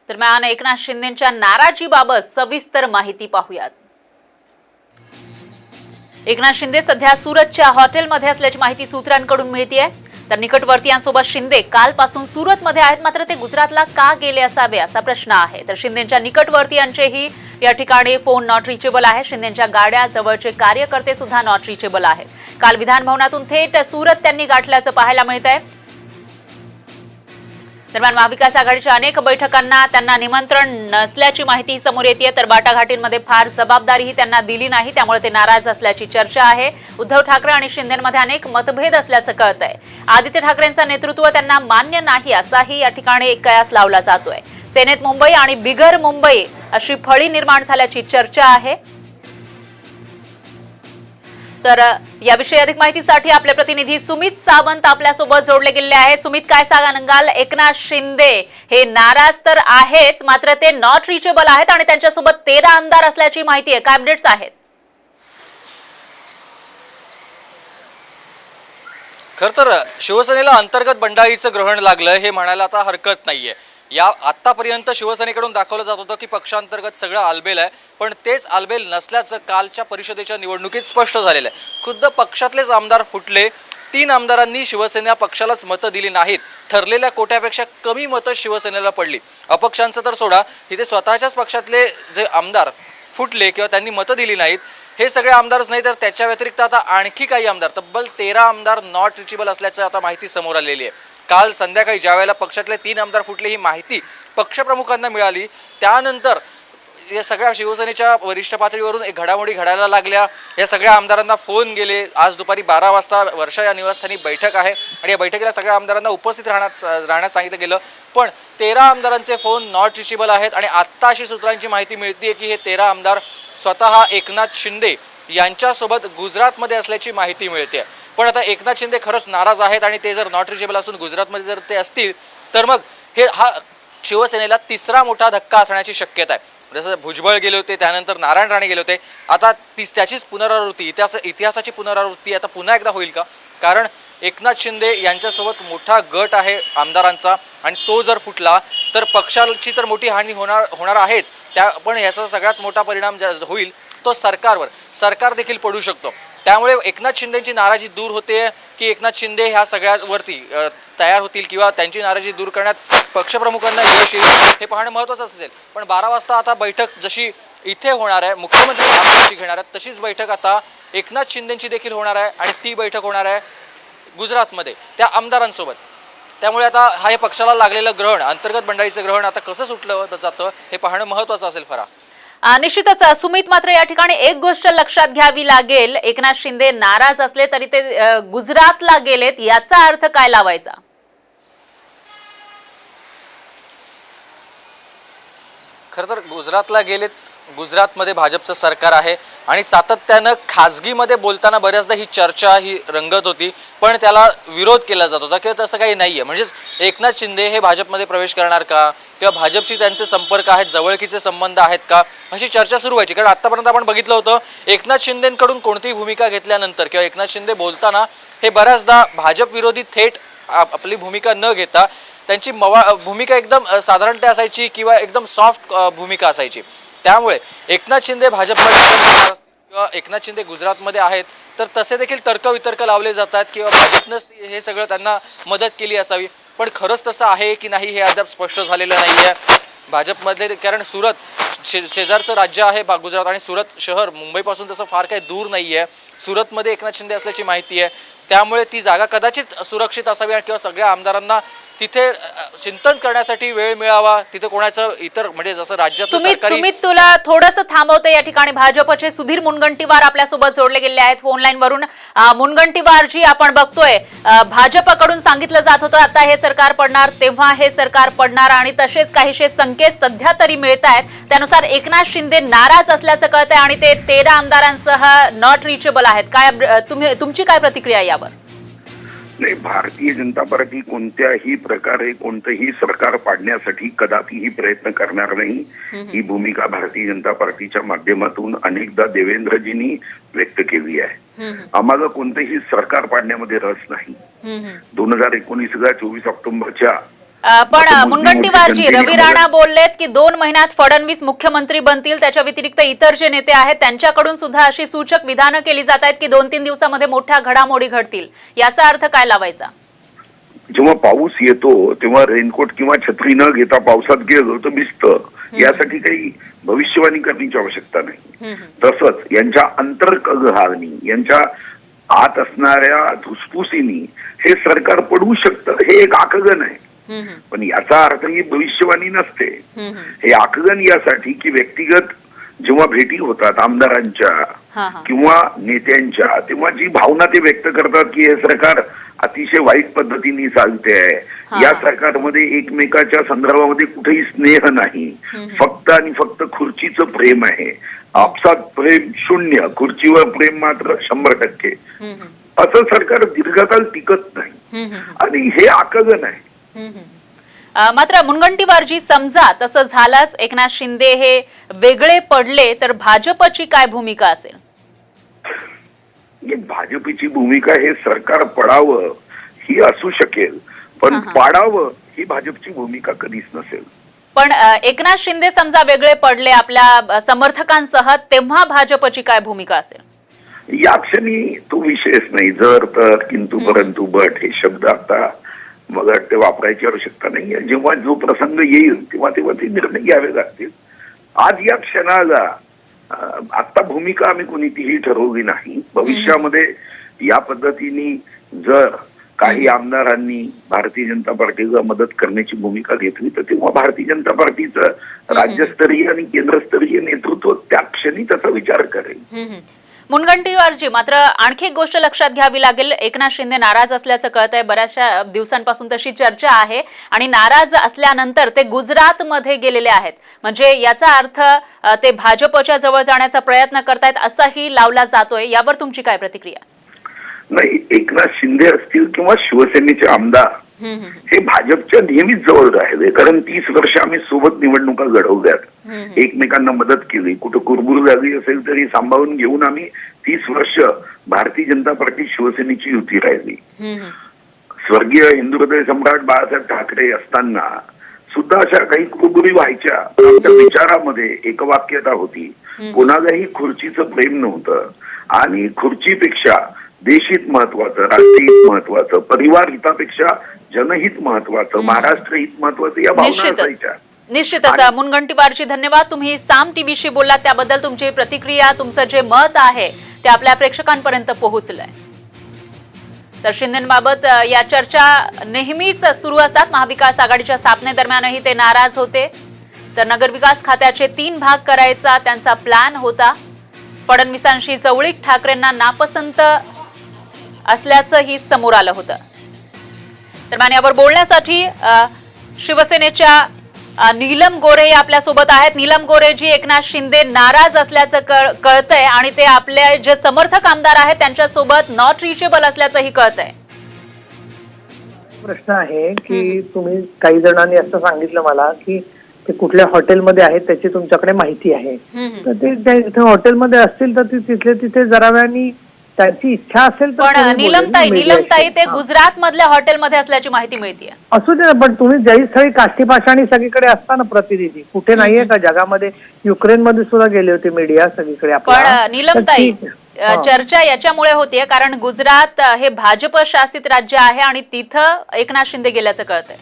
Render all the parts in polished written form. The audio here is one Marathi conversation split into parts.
दरम्यान एकनाथ शिंदेच्या नाराजीबाबत सविस्तर माहिती पाहूयात। एकनाथ शिंदे सध्या सुरतच्या हॉटेलमध्ये असल्याची माहिती सूत्रांकडून मिळतेय। तर निकटवर्तीयांसोबत शिंदे कालपासून सुरतमध्ये आहेत, मात्र ते गुजरातला का गेले असावे असा प्रश्न आहे। तर शिंदेच्या निकटवर्तीयांचेही या ठिकाणी फोन नॉट रिचेबल आहे। शिंदेच्या गाड्या जवळचे कार्यकर्ते सुद्धा नॉट रिचेबल आहेत। काल विधान भवनातून थेट सुरत त्यांनी गाठल्याचं पाहायला मिळतंय। दरम्यान महाविकास आघाडीच्या अनेक बैठकांना त्यांना निमंत्रण नसल्याची माहिती समोर येते। तर वाटाघाटींमध्ये फार जबाबदारीही त्यांना दिली नाही, त्यामुळे ते नाराज असल्याची चर्चा आहे। उद्धव ठाकरे आणि शिंदेमध्ये अनेक मतभेद असल्याचं कळतंय। आदित्य ठाकरेंचं नेतृत्व त्यांना मान्य नाही असाही या ठिकाणी कयास लावला जातोय। सेनेत मुंबई आणि बिगर मुंबई अशी फळी निर्माण झाल्याची चर्चा आहे। तर याविषयी अधिक माहितीसाठी आपले प्रतिनिधी सुमित सावंत आपल्यासोबत जोडले गेले आहे। सुमित, काय सांगाल? एकनाथ शिंदे हे नाराज तर आहेच, मात्र ते नॉट रिचेबल आहेत आणि त्यांच्यासोबत 13 आमदार असल्याची माहिती आहे। काय अपडेट्स आहेत? खर तर शिवसेनेला अंतर्गत बंडाळीचं ग्रहण लागलं हे म्हणायला आता हरकत नाहीये। या आतापर्यंत शिवसेनेकडून दाखवलं जात होतं की पक्षांतर्गत सगळं आलबेल आहे, पण तेच आलबेल नसल्याचं कालच्या परिषदेच्या निवडणुकीत स्पष्ट झालेलं आहे। खुद्द पक्षातलेच आमदार फुटले। 3 आमदारांनी शिवसेना पक्षालाच मतं दिली नाहीत। ठरलेल्या कोट्यापेक्षा कमी मतं शिवसेनेला पडली। अपक्षांचं तर सोडा, इथे स्वतःच्याच पक्षातले जे आमदार फुटले किंवा त्यांनी मतं दिली नाहीत, हे सगळे आमदारच नाही तर त्याच्या व्यतिरिक्त आता आणखी काही आमदार, तब्बल 13 आमदार नॉट रिचेबल असल्याचं आता माहिती समोर आलेली आहे। काल संध्याकाळी ज्यावेळेला पक्षातले 3 आमदार फुटले ही माहिती पक्षप्रमुखांना मिळाली, त्यानंतर या सगळ्या शिवसेनेच्या वरिष्ठ पातळीवरून एक घडामोडी घडायला लागल्या। या सगळ्या आमदारांना फोन गेले। आज दुपारी 12 वाजता वर्षा या निवासस्थानी बैठक आहे आणि या बैठकीला सगळ्या आमदारांना उपस्थित राहण्यास सांगितलं गेलं, पण 13 आमदारांचे फोन नॉट रिचेबल आहेत। आणि आत्ता अशी सूत्रांची माहिती मिळते की हे 13 आमदार स्वतः एकनाथ शिंदे यांच्यासोबत गुजरातमध्ये असल्याची माहिती मिळते। पण आता एकनाथ शिंदे खरंच नाराज आहेत आणि ते जर नॉट रिचेबल असून गुजरातमध्ये जर ते असतील तर मग हा शिवसेनेला तिसरा मोठा धक्का असण्याची शक्यता आहे। जसं भुजबळ गेले होते, त्यानंतर नारायण राणे गेले होते, आता त्याचीच पुनरावृत्ती, इतिहासाची पुनरावृत्ती आता पुन्हा एकदा होईल का? कारण एकनाथ शिंदे यांच्यासोबत मोठा गट आहे आमदारांचा आणि तो जर फुटला तर पक्षाची तर मोठी हानी होणार आहेच, पण याचा सगळ्यात मोठा परिणाम होईल तो सरकार देखील पडू शकतो। त्यामुळे एकनाथ शिंदेची नाराजी दूर होते की एकनाथ शिंदे ह्या सगळ्यावरती तयार होतील किंवा त्यांची नाराजी दूर करण्यात पक्षप्रमुखांना यश येईल हे पाहणं महत्त्वाचं असेल। पण 12 वाजता आता बैठक जशी इथे होणार आहे, मुख्यमंत्री घेणार आहेत, तशीच बैठक आता एकनाथ शिंदेची देखील होणार आहे आणि ती बैठक होणार आहे गुजरातमध्ये त्या आमदारांसोबत। त्यामुळे आता हा या पक्षाला लागलेलं ग्रहण, अंतर्गत बंडाळीचं ग्रहण आता कसं सुटलं जातं हे पाहणं महत्त्वाचं असेल। फरा निश्चितच सुमित, मात्र या ठिकाणी एक गोष्ट लक्षात घ्यावी लागेल, एकनाथ शिंदे नाराज असले तरी ते गुजरातला गेलेत, याचा अर्थ काय लावायचा? खरं तर गुजरातला गेलेत, गुजरातमध्ये भाजपचं सरकार आहे आणि सातत्यानं खाजगीमध्ये बोलताना बऱ्याचदा ही चर्चा ही रंगत होती, पण त्याला विरोध केला जात होता किंवा तसं काही नाहीये। म्हणजेच एकनाथ शिंदे हे भाजपमध्ये प्रवेश करणार का किंवा भाजपशी त्यांचे संपर्क आहेत, जवळकीचे संबंध आहेत का, अशी चर्चा सुरू व्हायची। कारण आतापर्यंत आपण बघितलं होतं एकनाथ शिंदेकडून कोणतीही भूमिका घेतल्यानंतर किंवा एकनाथ शिंदे बोलताना हे बऱ्याचदा भाजप विरोधी थेट आपली भूमिका न घेता त्यांची भूमिका एकदम साधारणतः असायची किंवा एकदम सॉफ्ट भूमिका असायची। त्यामुळे एकनाथ शिंदे भाजपमध्ये किंवा एकनाथ शिंदे गुजरातमध्ये आहेत तर तसे देखील तर्कवितर्क लावले जातात किंवा भाजपनंच हे सगळं त्यांना मदत केली असावी, पण खरंच तसं आहे की नाही हे अद्याप स्पष्ट झालेलं नाही आहे भाजपमधले। कारण सुरत शेजारचं राज्य आहे गुजरात आणि सुरत शहर मुंबईपासून तसं फार काही दूर नाही आहे। सुरतमध्ये एकनाथ शिंदे असल्याची माहिती आहे, त्यामुळे ती जागा कदाचित सुरक्षित असावी किंवा सगळ्या आमदारांना तिथे चिंतन करण्यासाठी वेळ मिळावा, तिथे कोणाचं इतर म्हणजे जसं राज्याचं सरकारी। सुमित, तुला थोडंसं थांबवते या ठिकाणी। भाजपचे सुधीर मुनगंटीवार आपल्यासोबत जोडले गेले आहेत फोन लाईन वरून। मुनगंटीवार जी, आपण बघतोय भाजपकडून सांगितलं जात होतं आता हे सरकार पडणार, तेव्हा हे सरकार पडणार आणि तसेच काहीशे संकेत सध्या तरी मिळत आहेत, त्यानुसार एकनाथ शिंदे नाराज असल्याचं कळतंय आणि ते 13 आमदारांसह नॉट रिचेबल आहेत। काय तुमची काय प्रतिक्रिया यावर? नाही, भारतीय जनता पार्टी कोणत्याही प्रकारे कोणतंही सरकार पाडण्यासाठी कदापिही प्रयत्न करणार नाही, ही भूमिका भारतीय जनता पार्टीच्या माध्यमातून अनेकदा देवेंद्रजींनी व्यक्त केली आहे। आम्हाला कोणतेही सरकार पाडण्यामध्ये रस नाही। 2019 24 ऑक्टोबरच्या पण आता मोठी मुनगंटीवारजी, जनतेने रवी राणा बोललेत की 2 महिन्यात फडणवीस मुख्यमंत्री बनतील. त्याच्या व्यतिरिक्त इतर जे नेते आहेत त्यांच्याकडून सुद्धा अशी सूचक विधानं केली जात आहेत की 2-3 दिवसामध्ये मोठ्या घडामोडी घडतील. याचा अर्थ काय लावायचा? जेव्हा पाऊस येतो तेव्हा रेनकोट किंवा छत्री न घेता पावसात गेलो तर भिजतं. यासाठी काही भविष्यवाणी करण्याची आवश्यकता नाही. तसंच यांच्या अंतर्गहानी, यांच्या आत असणाऱ्या धुसफुसीनी हे सरकार पडू शकतं, हे एक आकलन आहे. पण याचा अर्थ ही भविष्यवाणी नसते. हे आकलन यासाठी की व्यक्तिगत जेव्हा भेटी होतात आमदारांच्या किंवा नेत्यांच्या, तेव्हा जी भावना ते व्यक्त करतात की हे सरकार अतिशय वाईट पद्धतीने चालते आहे, या सरकारमध्ये एकमेकाच्या संदर्भामध्ये कुठेही स्नेह नाही, फक्त आणि फक्त खुर्चीचं प्रेम आहे, आपसात प्रेम शून्य, खुर्चीवर प्रेम मात्र 100%, असं सरकार दीर्घकाळ टिकत नाही. आणि हे आकलन आहे. मात्र मुनगंटीवारजी, समजा तसं झालंच, एकनाथ शिंदे हे वेगळे पडले तर भाजपची काय भूमिका असेल? भाजपची भूमिका हे सरकार पडावं ही असू शकेल, पण पाडावं ही भाजपची भूमिका कधीच नसेल. पण एकनाथ शिंदे समजा वेगळे पडले आपल्या समर्थकांसह, तेव्हा भाजपची काय भूमिका असेल? या क्षणी तो विषयच नाही. जर तर, किंतु, परंतु, बट हे शब्द आता मला वाटते वापरायची आवश्यकता नाहीये. जेव्हा जो प्रसंग येईल तेव्हा ते निर्णय घ्यावे लागतील. आज या क्षणाला आता भूमिका आम्ही कोणतीही ठरवली नाही. भविष्यामध्ये या पद्धतीने जर काही आमदारांनी भारतीय जनता पार्टीला मदत करण्याची भूमिका घेतली तर तेव्हा भारतीय जनता पार्टीचं राज्यस्तरीय आणि केंद्रस्तरीय नेतृत्व त्या क्षणी त्याचा विचार करेल. मुनगंटीवारजी, मात्र आणखी एक गोष्ट लक्षात घ्यावी लागेल. एकनाथ शिंदे नाराज असल्याचं कळत आहे. बऱ्याचशा दिवसांपासून तशी चर्चा आहे आणि नाराज असल्यानंतर ते गुजरातमध्ये गेलेले आहेत. म्हणजे याचा अर्थ ते भाजपच्या जवळ जाण्याचा प्रयत्न करतायत असाही लावला जातोय. यावर तुमची काय प्रतिक्रिया? नाही, एकनाथ शिंदे असतील किंवा शिवसेनेचे आमदार हे भाजपच्या नेहमीच जवळ राहिले. कारण 30 वर्ष आम्ही सोबत निवडणुका लढवल्यात, एकमेकांना मदत केली, कुठं कुरबुर झाली असेल तरी सांभाळून घेऊन आम्ही 30 वर्ष भारतीय जनता पार्टी शिवसेनेची युती राहिली. स्वर्गीय हिंदुहृदय सम्राट बाळासाहेब ठाकरे असताना सुद्धा अशा काही कुरबुरी व्हायच्या. आमच्या विचारामध्ये एकवाक्यता होती. कोणालाही खुर्चीचं प्रेम नव्हतं आणि खुर्चीपेक्षा देशहित महत्वाचं, राष्ट्रहित महत्वाचं, परिवार हितापेक्षा जनहित महत्वाचं, महाराष्ट्र हित महत्वाचं, या भावना असायच्या. निश्चितच. मुनगंटीवारजी, धन्यवाद. तुम्ही साम टीव्हीशी बोललात, त्याबद्दल तुमची प्रतिक्रिया, तुमचं जे मत आहे ते आपल्या प्रेक्षकांपर्यंत पोहोचलंय. तर शिंदेबाबत या चर्चा नेहमीच सुरू असतात. महाविकास आघाडीच्या स्थापनेदरम्यानही ते नाराज होते. तर नगरविकास खात्याचे 3 भाग करायचा त्यांचा प्लॅन होता. फडणवीसांशी जवळीक ठाकरेंना नापसंत असल्याचंही समोर आलं होतं. दरम्यान यावर बोलण्यासाठी शिवसेनेच्या नीलम गोरे आपल्या सोबत आहेत. नीलम गोरेजी, एकनाथ शिंदे नाराज असल्याचं कळतंय आणि ते आपले जे समर्थक आमदार आहेत त्यांच्यासोबत नॉट रिचेबल असल्याचंही कळतंय. प्रश्न आहे की तुम्ही काही जणांनी असं सांगितलं मला की ते कुठल्या हॉटेलमध्ये आहेत त्याची तुमच्याकडे माहिती आहे. तर ते हॉटेलमध्ये असतील तर तिथले तिथे जरा वेळानी त्यांची इच्छा असेल तर. पण नीलमताई ते गुजरात मधल्या हॉटेलमध्ये असल्याची माहिती मिळते. असू दे, पण तुम्ही जयस्थळी काष्टीपाषाणी सगळीकडे असताना प्रतिनिधी कुठे नाहीये का जगामध्ये? युक्रेनमध्ये सुद्धा गेले होते मीडिया सगळीकडे. पण नीलमताई, चर्चा याच्यामुळे होतीये कारण गुजरात हे भाजप शासित राज्य आहे आणि तिथं एकनाथ शिंदे गेल्याचं कळतंय.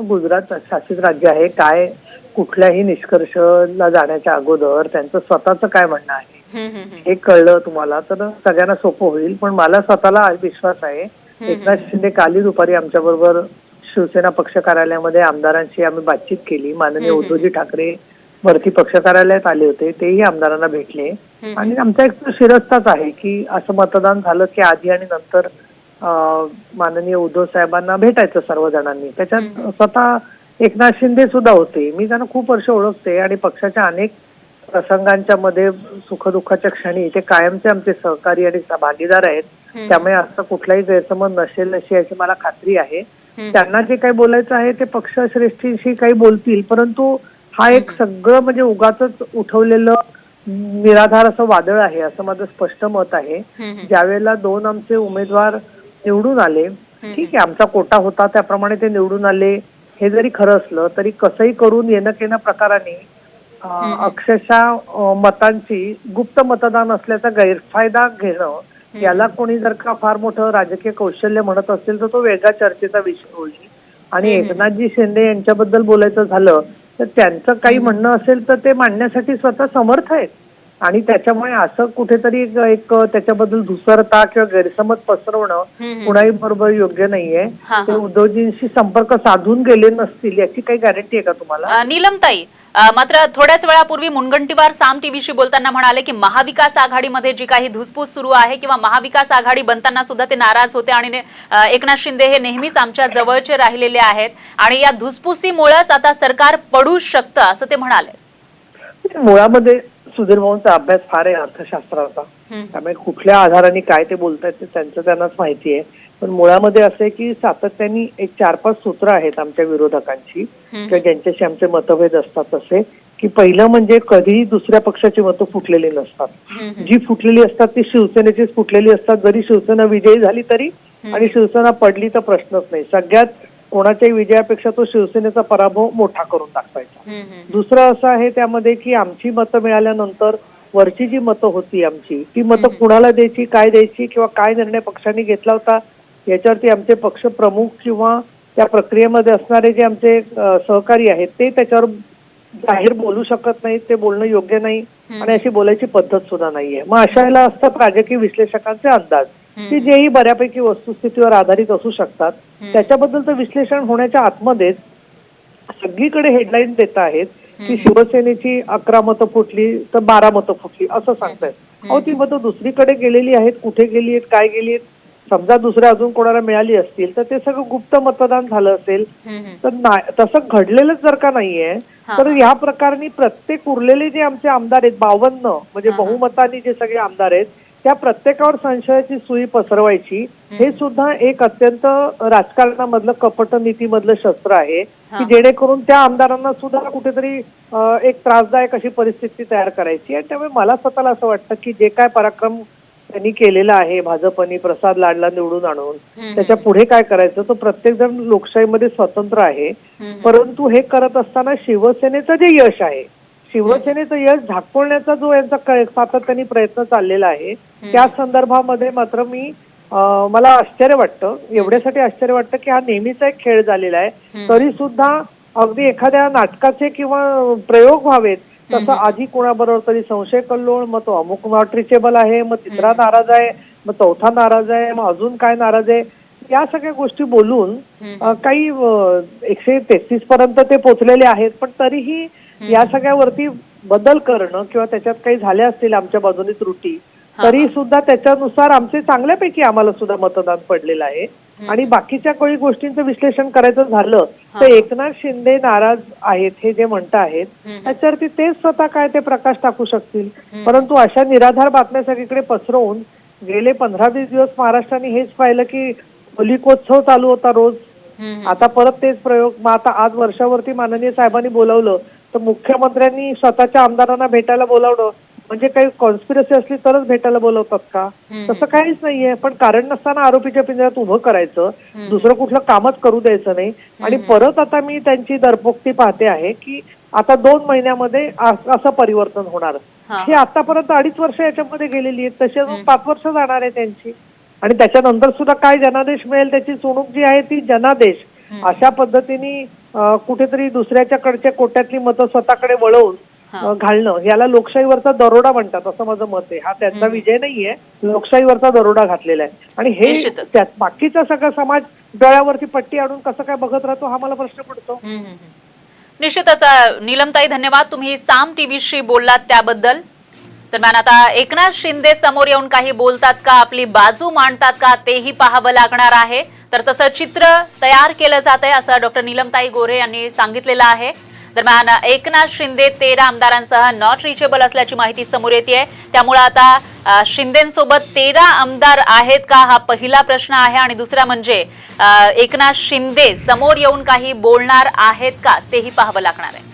गुजरात शासित राज्य आहे. काय कुठल्याही निष्कर्षला जाण्याच्या अगोदर त्यांचं स्वतःचं काय म्हणणं आहे हे कळलं तुम्हाला तर सगळ्यांना सोपं होईल. पण मला स्वतःला विश्वास आहे, एकनाथ शिंदे काली दुपारी आमच्या बरोबर शिवसेना पक्ष कार्यालयामध्ये आमदारांशी आम्ही बातचीत केली. माननीय उद्धवजी ठाकरे भरती पक्ष कार्यालयात आले होते, तेही आमदारांना भेटले आणि आमचा एक शिरस्ताच आहे की असं मतदान झालं की आधी आणि नंतर माननीय उद्धव साहेबांना भेटायचं सर्वजणांनी. त्याच्यात स्वतः एकनाथ शिंदे सुद्धा होते. मी त्यांना खूप वर्ष ओळखते आणि पक्षाच्या अनेक प्रसंगांच्या मध्ये सुखदुःखाच्या क्षणी ते कायमचे आमचे सहकारी आणि भागीदार आहेत. त्यामुळे असं कुठलाही गैरसमज नसेल अशी याची मला खात्री आहे. त्यांना जे काही बोलायचं आहे ते पक्षश्रेष्ठींशी काही बोलतील, परंतु हा एक सगळं म्हणजे उगाचच उठवलेलं निराधार असं वादळ आहे असं माझं स्पष्ट मत आहे. ज्यावेळेला 2 आमचे उमेदवार निवडून आले ठीक आहे, आमचा कोटा होता त्याप्रमाणे ते निवडून आले, हे जरी खरं असलं तरी कसंही करून येणं केणं प्रकाराने अक्षरशः मतांची गुप्त मतदान असल्याचा गैरफायदा घेणं, याला कोणी जर का फार मोठं राजकीय कौशल्य म्हणत असेल तर तो वेगळा चर्चेचा विषय होईल. आणि एकनाथजी शिंदे यांच्याबद्दल बोलायचं झालं तर त्यांचं काही म्हणणं असेल तर ते मांडण्यासाठी स्वतः समर्थ आहेत. आणि त्याच्यामुळे असं कुठेतरी एक त्याच्याबद्दल धुसरता किंवा गैरसमज पसरवणं कुणाही बरोबर योग्य नाहीये. ते उद्धवजींशी संपर्क साधून गेले नसतील याची काही गॅरंटी आहे का तुम्हाला? नीलमताई, मात्र थोड्याच वेळापूर्वी मुनगंटीवार साम टीव्हीशी बोलताना म्हणाले की महाविकास आघाडीमध्ये जी काही धुसफूस सुरू आहे किंवा महाविकास आघाडी बनताना सुद्धा ते नाराज होते आणि एकनाथ शिंदे हे नेहमीच आमच्या जवळचे राहिलेले आहेत आणि या धुसफुसीमुळेच आता सरकार पडू शकतं असं ते म्हणाले. मुळामध्ये सुधीर भाऊंचा अभ्यास फार आहे अर्थशास्त्राचा, त्यामुळे कुठल्या आधाराने काय ते बोलतायत ते त्यांचं त्यांनाच माहिती आहे. पण मुळामध्ये असं आहे की सातत्याने एक 4-5 सूत्र आहेत आमच्या विरोधकांची किंवा ज्यांच्याशी आमचे मतभेद असतात असे, की पहिलं म्हणजे कधीही दुसऱ्या पक्षाची मतं फुटलेली नसतात. जी फुटलेली असतात ती शिवसेनेचीच फुटलेली असतात, जरी शिवसेना विजयी झाली तरी. आणि शिवसेना पडली तर प्रश्नच नाही. सगळ्यात कोणाच्याही विजयापेक्षा तो शिवसेनेचा पराभव मोठा करून दाखवायचा. दुसरं असं आहे त्यामध्ये की आमची मतं मिळाल्यानंतर वरची जी मतं होती आमची, ती मतं कुणाला द्यायची, काय द्यायची किंवा काय निर्णय पक्षांनी घेतला होता याच्यावरती आमचे पक्ष प्रमुख किंवा त्या प्रक्रियेमध्ये असणारे जे आमचे सहकारी आहेत ते त्याच्यावर जाहीर बोलू शकत नाहीत. ते बोलणं योग्य नाही आणि अशी बोलायची पद्धत सुद्धा नाहीये. मग अशा वेळेला असतात राजकीय विश्लेषकांचे अंदाज की जेही बऱ्यापैकी वस्तुस्थितीवर आधारित असू शकतात. त्याच्याबद्दलचं विश्लेषण होण्याच्या आतमध्येच सगळीकडे हेडलाईन देत आहेत की शिवसेनेची 11 मतं फुटली तर 12 मतं फुटली असं सांगतायत. अहो, ती मतं दुसरीकडे गेलेली आहेत, कुठे गेली आहेत, काय गेली आहेत. समजा दुसऱ्या अजून कोणाला मिळाली असतील तर ते सगळं गुप्त मतदान झालं असेल तर तसं घडलेलंच जर का नाहीये तर या प्रकारे प्रत्येक उरलेले जे आमचे आमदार आहेत 52 म्हणजे बहुमताने जे सगळे आमदार आहेत त्या प्रत्येकावर संशयाची सुई पसरवायची, हे सुद्धा एक अत्यंत राजकारणामधलं कपट नीतीमधलं शस्त्र आहे की जेणेकरून त्या आमदारांना सुद्धा कुठेतरी एक त्रासदायक अशी परिस्थिती तयार करायची. आणि त्यामुळे मला स्वतःला असं वाटतं की जे काय पराक्रम त्यांनी केलेला आहे भाजपनी प्रसाद लाडला निवडून आणून, त्याच्या पुढे काय करायचं तो प्रत्येक जण लोकशाहीमध्ये स्वतंत्र आहे. परंतु हे करत असताना शिवसेनेचं जे यश आहे, शिवसेनेचं यश झाकवण्याचा जो यांचा सातत्याने प्रयत्न चाललेला आहे त्या संदर्भामध्ये मात्र मला आश्चर्य वाटतं. एवढ्यासाठी आश्चर्य वाटतं की हा नेहमीचा एक खेळ झालेला आहे. तरी सुद्धा अगदी एखाद्या नाटकाचे किंवा प्रयोग व्हावेत तसं आधी कोणाबरोबर तरी संशय कल्लोळ, मग तो अमुक नॉट रिचेबल आहे, मग तिसरा नाराज आहे, मग चौथा नाराज आहे, मग अजून काय नाराज आहे, या सगळ्या गोष्टी बोलून काही 133 पर्यंत ते पोहोचलेले आहेत. पण तरीही या सगळ्यावरती बदल करणं किंवा त्याच्यात काही झाल्या असतील आमच्या बाजूने त्रुटी तरी सुद्धा त्याच्यानुसार आमचे चांगल्यापैकी आम्हाला सुद्धा मतदान पडलेलं आहे. आणि बाकीच्या काही गोष्टींचं विश्लेषण करायचं झालं तर एकनाथ शिंदे नाराज आहेत हे जे म्हणत आहेत त्याच्यावरती तेच स्वतः काय ते प्रकाश टाकू शकतील. परंतु अशा निराधार बातम्या सगळीकडे पसरवून गेले 15-20 दिवस महाराष्ट्राने हेच पाहिलं की होलिकोत्सव चालू होता रोज. आता परत तेच प्रयोग. मग आता आज वर्षावरती माननीय साहेबांनी बोलावलं तर मुख्यमंत्र्यांनी स्वतःच्या आमदारांना भेटायला बोलावलं म्हणजे काही कॉन्स्पिरसी असली तरच भेटायला बोलवतात का? तसं काहीच नाहीये. पण कारण नसताना आरोपीच्या पिंजऱ्यात उभं करायचं, दुसरं कुठलं कामच करू द्यायचं नाही. आणि परत आता मी त्यांची दरपोक्ती पाहते आहे की आता 2 महिन्यामध्ये असं परिवर्तन होणार. हे आतापर्यंत 2.5 वर्ष याच्यामध्ये गेलेली आहेत, तशी अजून 5 वर्ष जाणार आहे त्यांची. आणि त्याच्यानंतर सुद्धा काय जनादेश मिळेल त्याची चुणूक जी आहे ती जनादेश. अशा पद्धतीने कुठेतरी दुसऱ्याच्याकडच्या कोट्यातली मतं स्वतःकडे वळवून घालणं याला लोकशाहीवरचा दरोडा म्हणतात असं माझं मत आहे. हा त्यांचा विजय नाहीये, लोकशाहीवरचा दरोडा घातलेला आहे. आणि हे बाकीचा सगळा समाज डोळ्यावरती पट्टी आणून कसं काय बघत राहतो हा मला प्रश्न पडतो. निश्चितच नीलमताई, धन्यवाद तुम्ही साम टीव्हीशी बोललात त्याबद्दल. दरम्यान आता एकनाथ शिंदे समोर येऊन काही बोलतात का, आपली बाजू मांडतात का, तेही पाहावं लागणार आहे. तर तसं चित्र तयार केलं जात आहे असं डॉक्टर नीलमताई गोऱ्हे यांनी सांगितलेलं आहे. दरम्यान एकनाथ शिंदे 13 आमदारांसह नॉट रिचेबल असल्याची माहिती समोर येते. त्यामुळे आता शिंदेसोबत 13 आमदार आहेत का हा पहिला प्रश्न आहे. आणि दुसरा म्हणजे एकनाथ शिंदे समोर येऊन काही बोलणार आहेत का तेही पाहावं लागणार आहे.